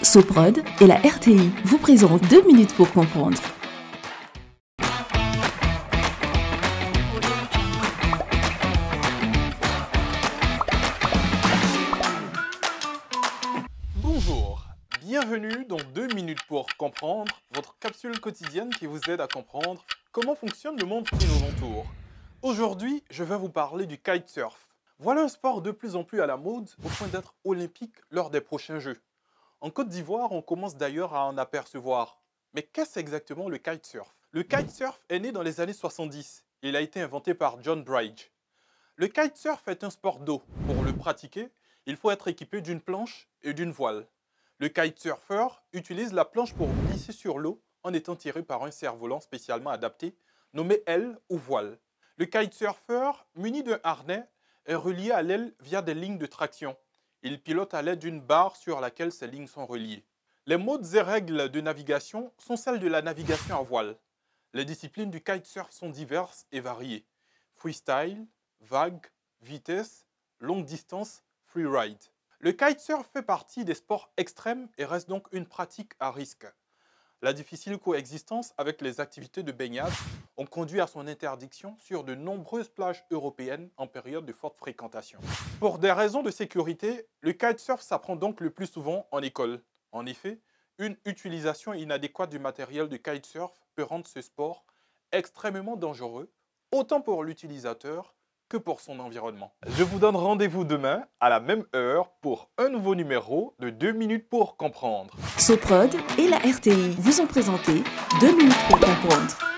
Soprod et la RTI vous présentent 2 minutes pour comprendre. Bonjour, bienvenue dans 2 minutes pour comprendre, votre capsule quotidienne qui vous aide à comprendre comment fonctionne le monde qui nous entoure. Aujourd'hui, je vais vous parler du kitesurf. Voilà un sport de plus en plus à la mode au point d'être olympique lors des prochains Jeux. En Côte d'Ivoire, on commence d'ailleurs à en apercevoir. Mais qu'est-ce exactement le kitesurf? Le kitesurf est né dans les années 70. Il a été inventé par John Bridge. Le kitesurf est un sport d'eau. Pour le pratiquer, il faut être équipé d'une planche et d'une voile. Le kitesurfer utilise la planche pour glisser sur l'eau en étant tiré par un cerf-volant spécialement adapté, nommé aile ou voile. Le kitesurfer, muni d'un harnais, est relié à l'aile via des lignes de traction. Il pilote à l'aide d'une barre sur laquelle ces lignes sont reliées. Les modes et règles de navigation sont celles de la navigation à voile. Les disciplines du kitesurf sont diverses et variées. Freestyle, vague, vitesse, longue distance, freeride. Le kitesurf fait partie des sports extrêmes et reste donc une pratique à risque. La difficile coexistence avec les activités de baignade ont conduit à son interdiction sur de nombreuses plages européennes en période de forte fréquentation. Pour des raisons de sécurité, le kitesurf s'apprend donc le plus souvent en école. En effet, une utilisation inadéquate du matériel de kitesurf peut rendre ce sport extrêmement dangereux, autant pour l'utilisateur que pour son environnement. Je vous donne rendez-vous demain à la même heure pour un nouveau numéro de 2 minutes pour comprendre. Soprod et la RTI vous ont présenté 2 minutes pour comprendre.